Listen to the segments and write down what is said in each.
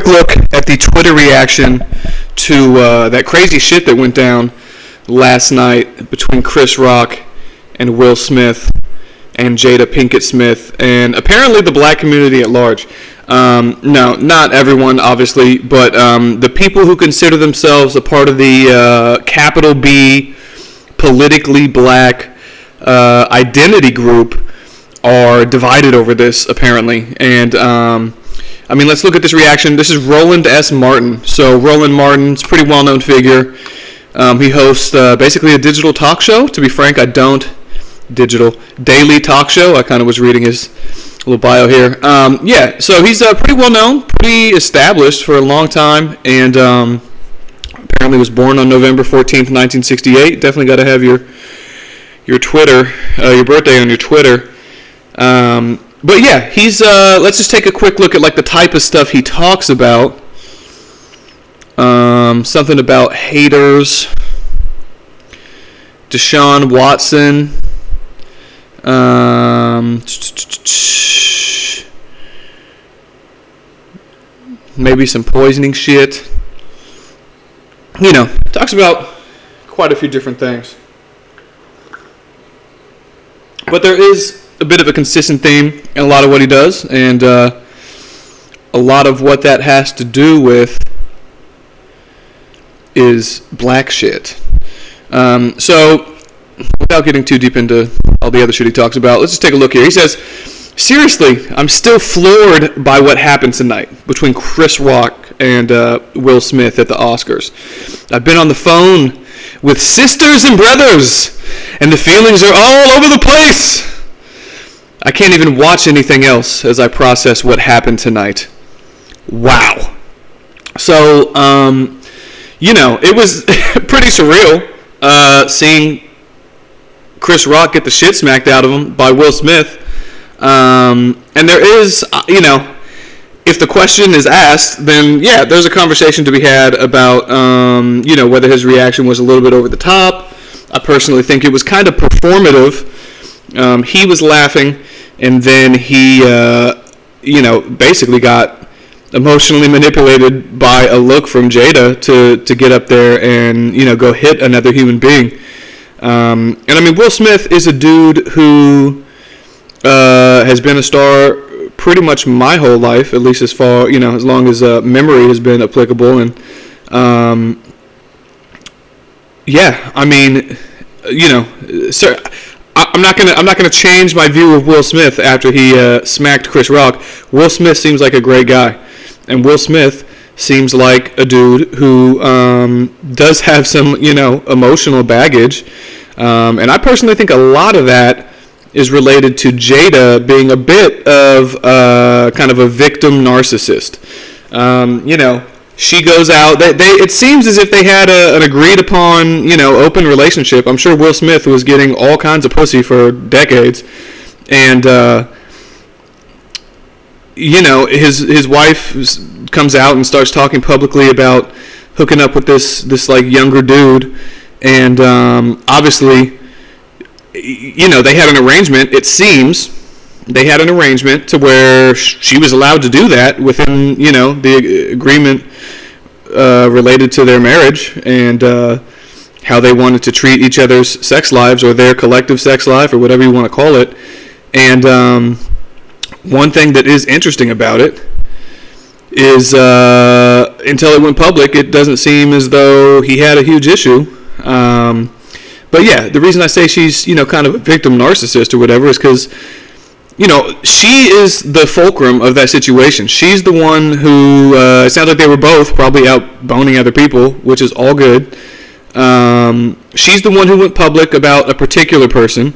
quick look at the Twitter reaction to that crazy shit that went down last night between Chris Rock and Will Smith and Jada Pinkett Smith and apparently the black community at large. No, not everyone, obviously, but the people who consider themselves a part of the capital B politically black identity group are divided over this, apparently. And I mean, let's look at this reaction. This is Roland S. Martin. So Roland Martin's a pretty well-known figure. He hosts basically a digital talk show. To be frank, I don't. Daily talk show. I kind of was reading his little bio here. Yeah, so he's pretty well-known, pretty established for a long time, and apparently was born on November 14th, 1968. Definitely got to have your Twitter, your birthday on your Twitter. But yeah, he's let's just take a quick look at like the type of stuff he talks about. Something about haters, Deshaun Watson, maybe some poisoning shit. You know, talks about quite a few different things. But there is a bit of a consistent theme in a lot of what he does, and a lot of what that has to do with is black shit. So, without getting too deep into all the other shit he talks about, let's just take a look here. He says, seriously, I'm still floored by what happened tonight between Chris Rock and Will Smith at the Oscars. I've been on the phone with sisters and brothers, and the feelings are all over the place. I can't even watch anything else as I process what happened tonight. Wow. So, you know, it was pretty surreal seeing Chris Rock get the shit smacked out of him by Will Smith. And there is, you know, if the question is asked, then yeah, there's a conversation to be had about, you know, whether his reaction was a little bit over the top. I personally think it was kind of performative. He was laughing, and then he, you know, basically got emotionally manipulated by a look from Jada to get up there and, you know, go hit another human being. And I mean, Will Smith is a dude who has been a star pretty much my whole life, at least as far, you know, as long as memory has been applicable. And yeah, I mean, you know, sir, I'm not gonna change my view of Will Smith after he smacked Chris Rock. Will Smith seems like a great guy, and Will Smith seems like a dude who does have some, you know, emotional baggage, and I personally think a lot of that is related to Jada being a bit of kind of a victim narcissist. You know, she goes out. It seems as if they had an agreed upon, you know, open relationship. I'm sure Will Smith was getting all kinds of pussy for decades, and you know, his wife comes out and starts talking publicly about hooking up with this like younger dude, and obviously, you know, they had an arrangement. It seems they had an arrangement to where she was allowed to do that within, you know, the agreement related to their marriage and how they wanted to treat each other's sex lives, or their collective sex life, or whatever you want to call it. And one thing that is interesting about it is until it went public, it doesn't seem as though he had a huge issue. But yeah, the reason I say she's, you know, kind of a victim narcissist or whatever is because, you know, she is the fulcrum of that situation. She's the one who, it sounds like they were both probably out boning other people, which is all good. She's the one who went public about a particular person.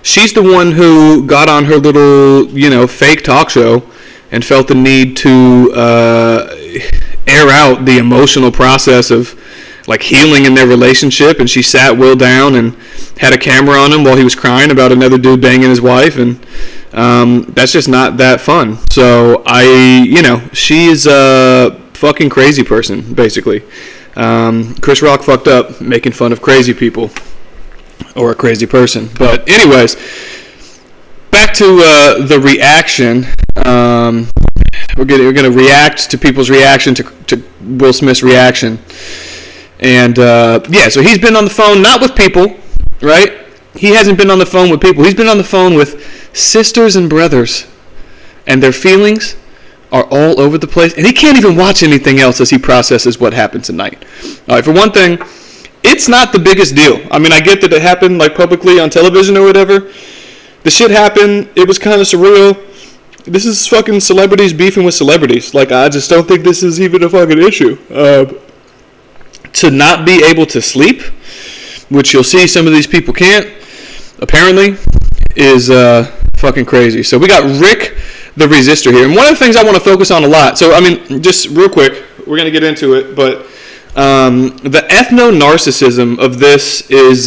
She's the one who got on her little, you know, fake talk show and felt the need to air out the emotional process of like healing in their relationship, and she sat Will down and had a camera on him while he was crying about another dude banging his wife, and that's just not that fun. So you know, she's a fucking crazy person, basically. Chris Rock fucked up making fun of crazy people, or a crazy person. But anyways, back to the reaction. we're gonna react to people's reaction to Will Smith's reaction. And so he's been on the phone, not with people, right? He hasn't been on the phone with people. He's been on the phone with sisters and brothers, and their feelings are all over the place. And he can't even watch anything else as he processes what happened tonight. All right, for one thing, it's not the biggest deal. I mean, I get that it happened like publicly on television or whatever. The shit happened. It was kind of surreal. This is fucking celebrities beefing with celebrities. Like, I just don't think this is even a fucking issue. To not be able to sleep, which you'll see some of these people can't, apparently, is fucking crazy. So we got Rick the Resistor here. And one of the things I want to focus on a lot, so I mean, just real quick, we're going to get into it, but the ethnonarcissism of this is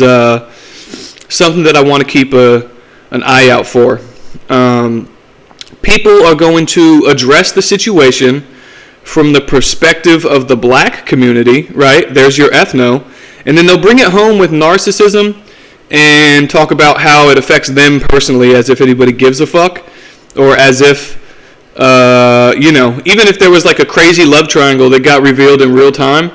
something that I want to keep an eye out for. People are going to address the situation from the perspective of the black community, right? There's your ethno. And then they'll bring it home with narcissism and talk about how it affects them personally, as if anybody gives a fuck. Or as if, even if there was like a crazy love triangle that got revealed in real time,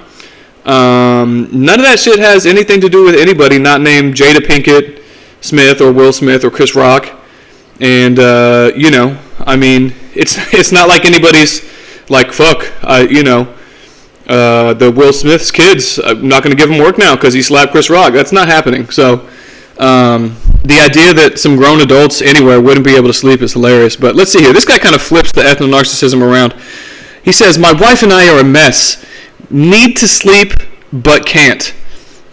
none of that shit has anything to do with anybody not named Jada Pinkett Smith or Will Smith or Chris Rock. And, I mean, it's not like anybody's like, fuck, the Will Smith's kids, I'm not going to give him work now because he slapped Chris Rock. That's not happening. So the idea that some grown adults anywhere wouldn't be able to sleep is hilarious. But let's see here. This guy kind of flips the ethnonarcissism around. He says, my wife and I are a mess. Need to sleep, but can't.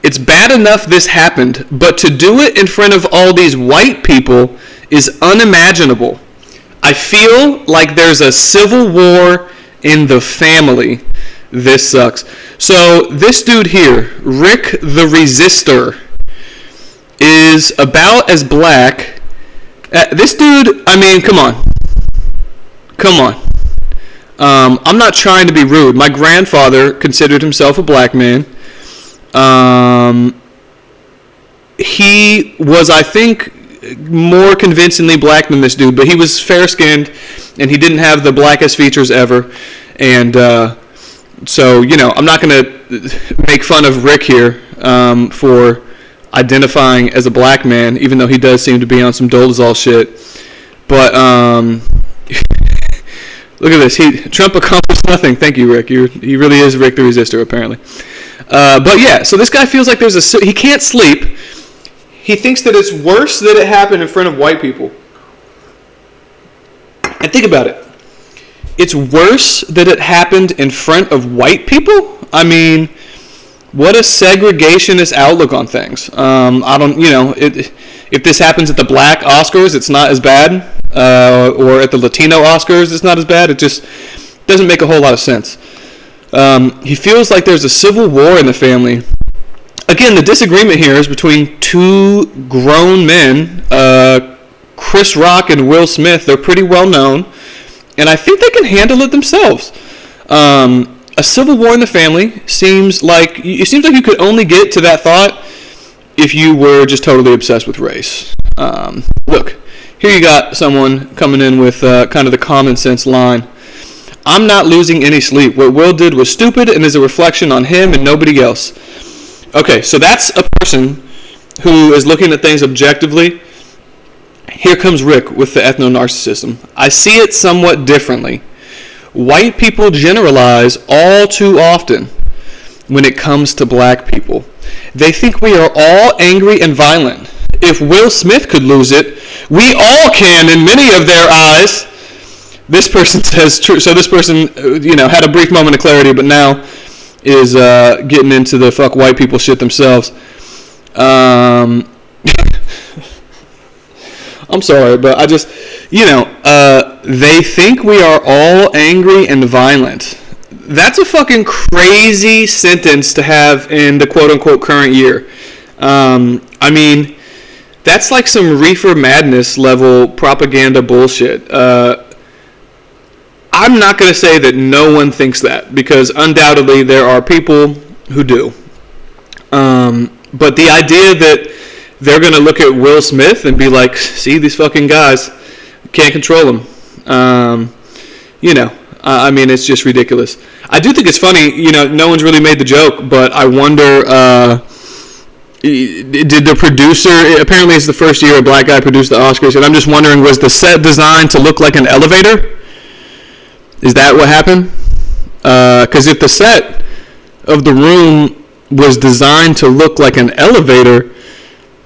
It's bad enough this happened, but to do it in front of all these white people is unimaginable. I feel like there's a civil war in the family. This sucks. So this dude here, Rick the Resistor, is about as black. This dude, I mean, come on. I'm not trying to be rude. My grandfather considered himself a black man. He was, I think, more convincingly black than this dude, but he was fair-skinned, and he didn't have the blackest features ever. And so, I'm not going to make fun of Rick here for identifying as a black man, even though he does seem to be on some Dolezal shit. But look at this. Trump accomplished nothing. Thank you, Rick. He really is Rick the Resistor, apparently. But yeah, so this guy feels like he can't sleep. He thinks that it's worse that it happened in front of white people. And think about it. It's worse that it happened in front of white people? I mean, what a segregationist outlook on things. If this happens at the black Oscars, it's not as bad. Or at the Latino Oscars, it's not as bad. It just doesn't make a whole lot of sense. He feels like there's a civil war in the family. Again, the disagreement here is between two grown men, Chris Rock and Will Smith. They're pretty well known, and I think they can handle it themselves. A civil war in the family seems like you could only get to that thought if you were just totally obsessed with race. Look, here you got someone coming in with kind of the common sense line. I'm not losing any sleep. What Will did was stupid and is a reflection on him and nobody else. Okay, so that's a person who is looking at things objectively. Here comes Rick with the ethnonarcissism. I see it somewhat differently. White people generalize all too often when it comes to black people. They think we are all angry and violent. If Will Smith could lose it, we all can in many of their eyes. This person says true. So this person, had a brief moment of clarity, but now is getting into the fuck white people shit themselves. I'm sorry, but I just, they think we are all angry and violent. That's a fucking crazy sentence to have in the quote-unquote current year. I mean, that's like some reefer madness level propaganda bullshit. I'm not going to say that no one thinks that, because undoubtedly there are people who do. But the idea that they're going to look at Will Smith and be like, see, these fucking guys, can't control them. I mean, it's just ridiculous. I do think it's funny. No one's really made the joke, but I wonder. Did the producer? Apparently, it's the first year a black guy produced the Oscars, and I'm just wondering, was the set designed to look like an elevator? Is that what happened? Because if the set of the room was designed to look like an elevator,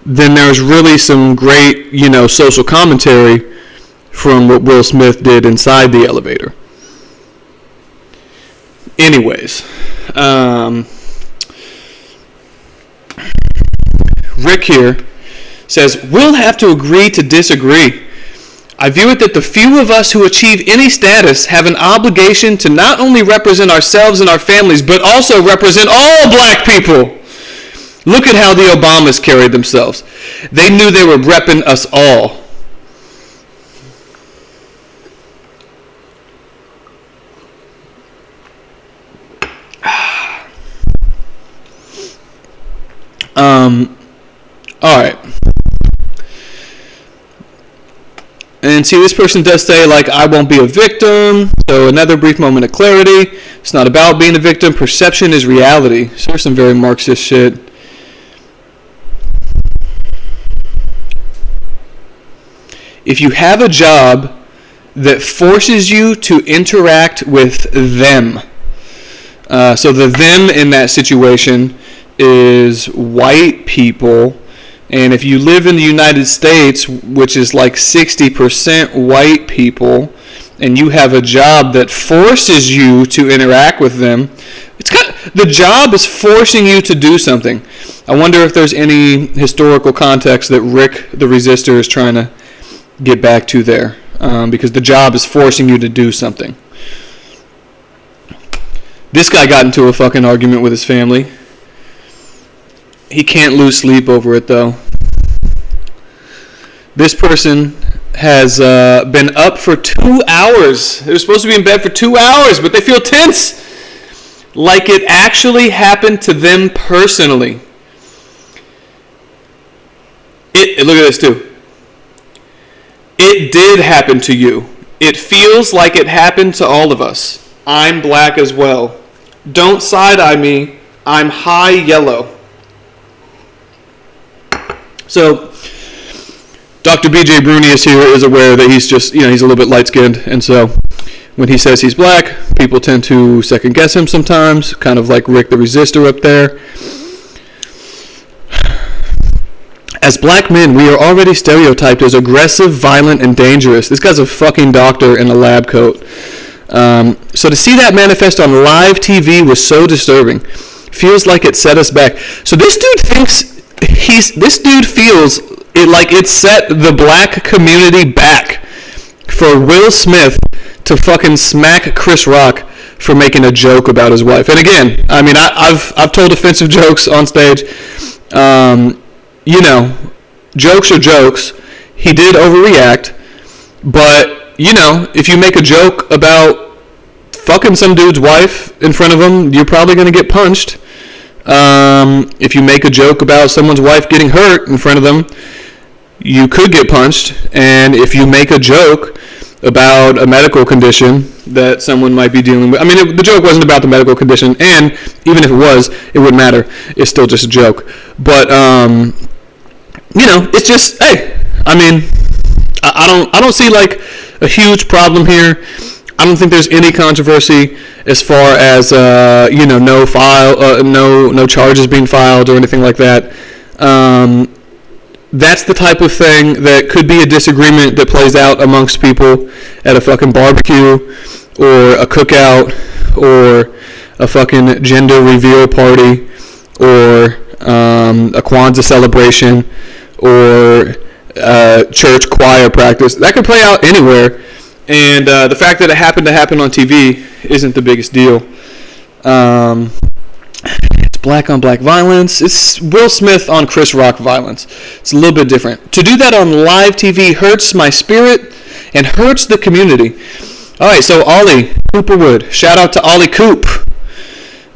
then there's really some great, social commentary from what Will Smith did inside the elevator. Anyways, Rick here says, we'll have to agree to disagree. I view it that the few of us who achieve any status have an obligation to not only represent ourselves and our families, but also represent all black people. Look at how the Obamas carried themselves. They knew they were repping us all. All right. And see, this person does say, I won't be a victim. So another brief moment of clarity. It's not about being a victim. Perception is reality. So there's some very Marxist shit. If you have a job that forces you to interact with them. So the them in that situation is white people. And if you live in the United States, which is 60% white people, and you have a job that forces you to interact with them, the job is forcing you to do something. I wonder if there's any historical context that Rick the Resistor is trying to get back to there, because the job is forcing you to do something. This guy got into a fucking argument with his family. He can't lose sleep over it, though. This person has been up for 2 hours. They were supposed to be in bed for 2 hours, but they feel tense. Like it actually happened to them personally. Look at this, too. It did happen to you. It feels like it happened to all of us. I'm black as well. Don't side-eye me. I'm high yellow. So, Dr. B.J. Bruni is aware that he's just, he's a little bit light-skinned, and so when he says he's black, people tend to second-guess him sometimes, kind of like Rick the Resistor up there. As black men, we are already stereotyped as aggressive, violent, and dangerous. This guy's a fucking doctor in a lab coat. So to see that manifest on live TV was so disturbing. Feels like it set us back. So this dude feels it set the black community back for Will Smith to fucking smack Chris Rock for making a joke about his wife. And again, I mean, I've told offensive jokes on stage. Jokes are jokes. He did overreact, but if you make a joke about fucking some dude's wife in front of him, you're probably going to get punched. If you make a joke about someone's wife getting hurt in front of them, you could get punched. And if you make a joke about a medical condition that someone might be dealing with, I mean, the joke wasn't about the medical condition, and even if it was, it wouldn't matter. It's still just a joke. But it's just, hey, I mean, I don't see a huge problem here. I don't think there's any controversy as far as no charges being filed or anything like that. That's the type of thing that could be a disagreement that plays out amongst people at a fucking barbecue or a cookout or a fucking gender reveal party or a Kwanzaa celebration or church choir practice. That could play out anywhere. And the fact that it happened to happen on TV isn't the biggest deal. It's black on black violence. It's Will Smith on Chris Rock violence. It's a little bit different. To do that on live TV hurts my spirit and hurts the community. All right, so Ollie Cooperwood. Shout out to Ollie Coop.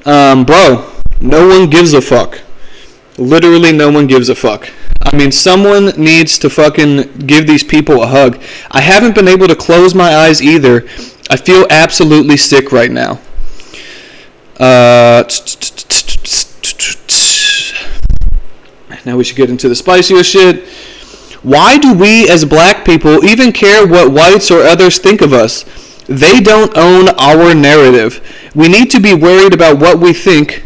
Bro, no one gives a fuck. Literally no one gives a fuck. I mean, someone needs to fucking give these people a hug. I haven't been able to close my eyes either I feel absolutely sick right now. Now we should get into the spicier shit. Why do we as black people even care what whites or others think of us? They don't own our narrative. We need to be worried about what we think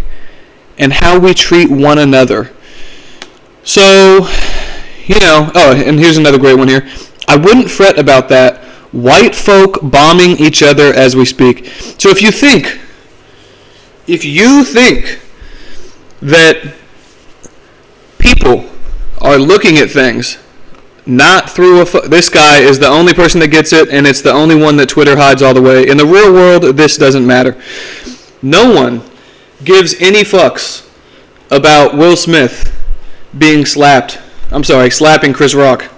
and how we treat one another. So, and here's another great one here. I wouldn't fret about that. White folk bombing each other as we speak. So if you think that people are looking at things not through this guy is the only person that gets it, and it's the only one that Twitter hides all the way. In the real world, this doesn't matter. No one gives any fucks about Will Smith being slapping Chris Rock.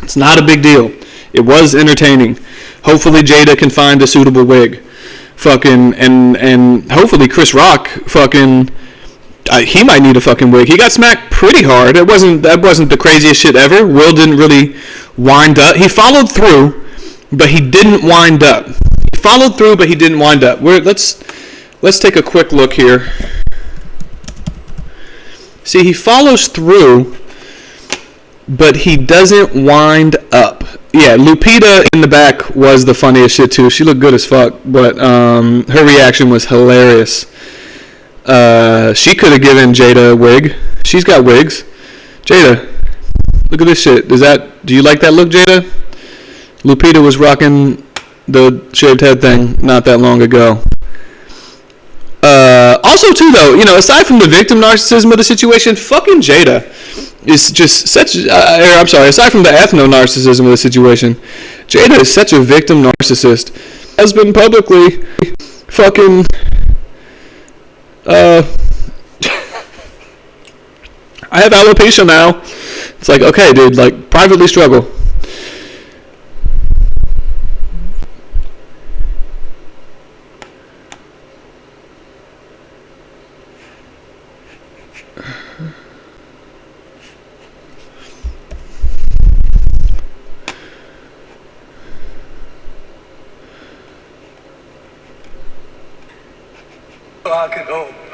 It's not a big deal. It was entertaining. Hopefully Jada can find a suitable wig. And hopefully Chris Rock he might need a fucking wig. He got smacked pretty hard. That wasn't the craziest shit ever. Will didn't really wind up. He followed through, but he didn't wind up. Let's take a quick look here. See, he follows through, but he doesn't wind up. Yeah, Lupita in the back was the funniest shit too. She looked good as fuck, but her reaction was hilarious. She could have given Jada a wig. She's got wigs. Jada, look at this shit. Do you like that look, Jada? Lupita was rocking the shaved head thing not that long ago. Also, too, though, aside from the victim narcissism of the situation, fucking Jada is just such. Aside from the ethnonarcissism of the situation, Jada is such a victim narcissist. Has been publicly fucking. I have alopecia now. It's like, okay, dude, like, privately struggle.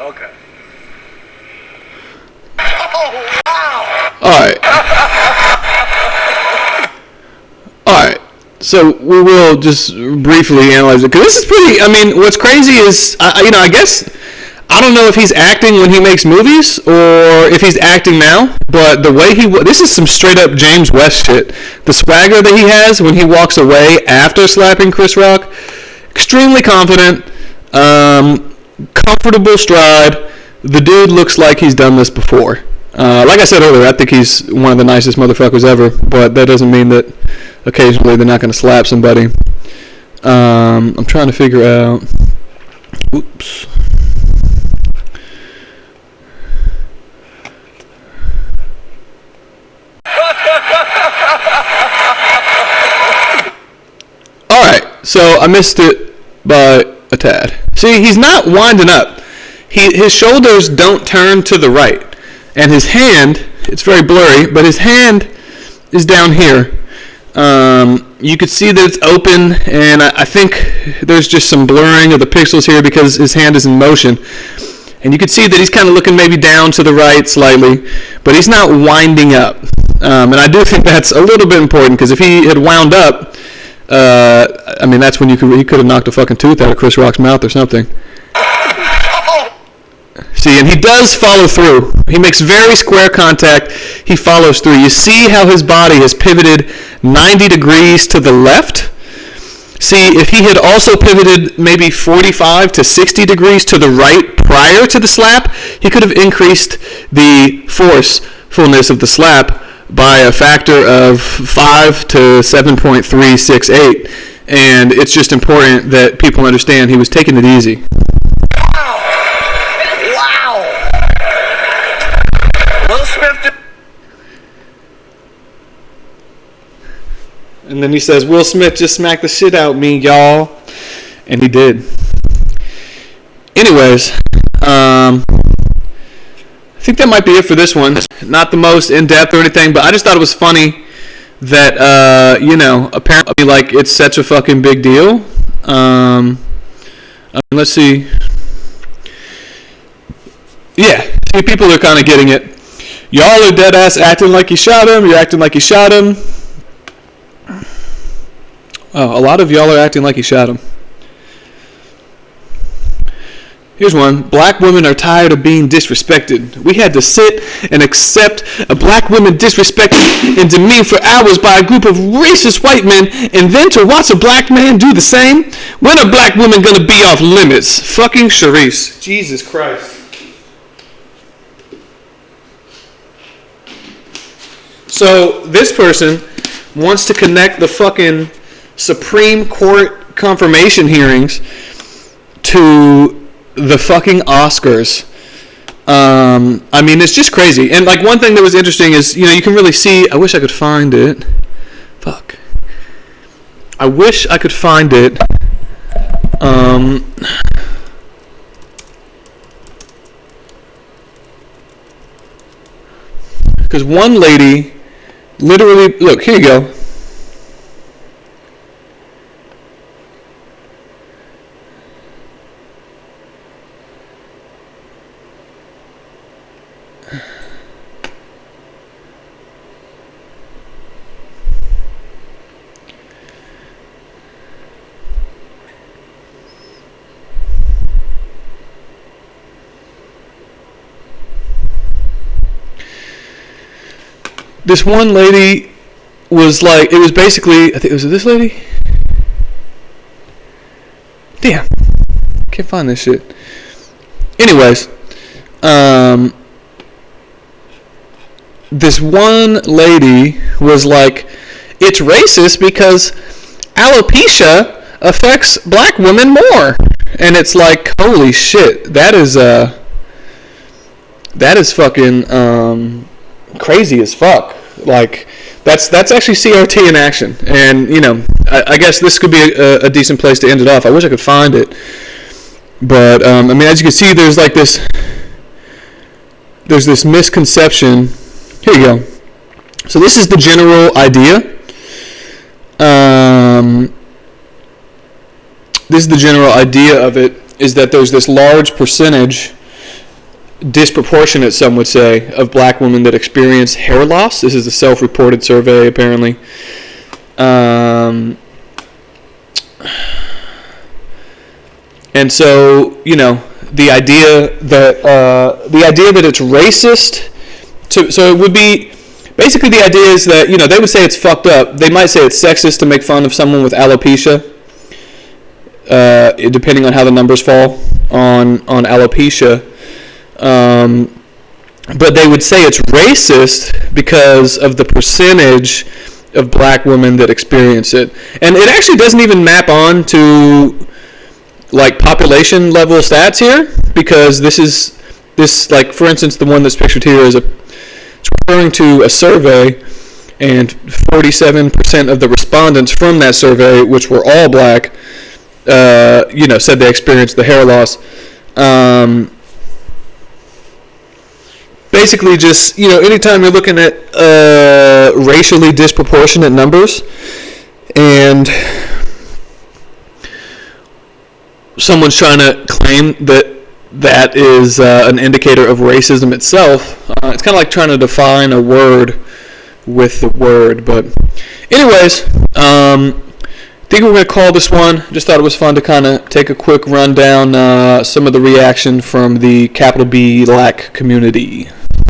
Okay. Oh, wow! Alright. So we will just briefly analyze it. Because this is pretty, what's crazy is, I guess, I don't know if he's acting when he makes movies or if he's acting now, but the way this is some straight up James West shit. The swagger that he has when he walks away after slapping Chris Rock, extremely confident, comfortable stride. The dude looks like he's done this before. Like I said earlier, I think he's one of the nicest motherfuckers ever, but that doesn't mean that occasionally they're not going to slap somebody. I'm trying to figure out. Oops. Alright, so I missed it by a tad. See, he's not winding up. His shoulders don't turn to the right. And his hand, it's very blurry, but his hand is down here. You could see that it's open, and I think there's just some blurring of the pixels here because his hand is in motion. And you can see that he's kind of looking maybe down to the right slightly, but he's not winding up. And I do think that's a little bit important because if he had wound up, that's when he could have knocked a fucking tooth out of Chris Rock's mouth or something. See, and he does follow through. He makes very square contact. He follows through. You see how his body has pivoted 90 degrees to the left? See, if he had also pivoted maybe 45 to 60 degrees to the right prior to the slap, he could have increased the forcefulness of the slap by a factor of 5 to 7.368. And it's just important that people understand he was taking it easy. And then he says, Will Smith just smacked the shit out of me, y'all. And he did. Anyways, I think that might be it for this one. Not the most in-depth or anything, but I just thought it was funny that, apparently, like, it's such a fucking big deal. Let's see. Yeah, see, people are kind of getting it. Y'all are dead ass acting like you shot him. You're acting like you shot him. Oh, a lot of y'all are acting like you shot him. Here's one. Black women are tired of being disrespected. We had to sit and accept a black woman disrespected and demeaned for hours by a group of racist white men, and then to watch a black man do the same? When are black women gonna be off limits? Fucking Charisse. Jesus Christ. So this person wants to connect the fucking Supreme Court confirmation hearings to the fucking Oscars. I mean, it's just crazy. And like, one thing that was interesting is, you know, you can really see. I wish I could find it. Fuck. I wish I could find it. Because one lady literally, look, here you go. This one lady was like, it was basically, I think, was it this lady? Damn, can't find this shit. Anyways, this one lady was like, it's racist because alopecia affects black women more. And it's like, holy shit, that is fucking crazy as fuck. Like, that's actually CRT in action. And, you know, I guess this could be a decent place to end it off. I wish I could find it. But, I mean, as you can see, there's this misconception. Here you go. So this is the general idea. This is the general idea of it, is that there's this large percentage, disproportionate, some would say, of black women that experience hair loss. This is a self-reported survey, apparently. And so, you know, the idea that it's racist, so it would be, basically the idea is that, you know, they would say it's fucked up. They might say it's sexist to make fun of someone with alopecia, depending on how the numbers fall on alopecia. But they would say it's racist because of the percentage of black women that experience it. And it actually doesn't even map on to like population level stats here, because this like, for instance, the one that's pictured here it's referring to a survey, and 47% of the respondents from that survey, which were all black, you know, said they experienced the hair loss. Basically, just, you know, anytime you're looking at racially disproportionate numbers, and someone's trying to claim that is an indicator of racism itself, it's kind of like trying to define a word with the word. But anyways, I think we're going to call this one. Just thought it was fun to kind of take a quick rundown some of the reaction from the capital B Black community.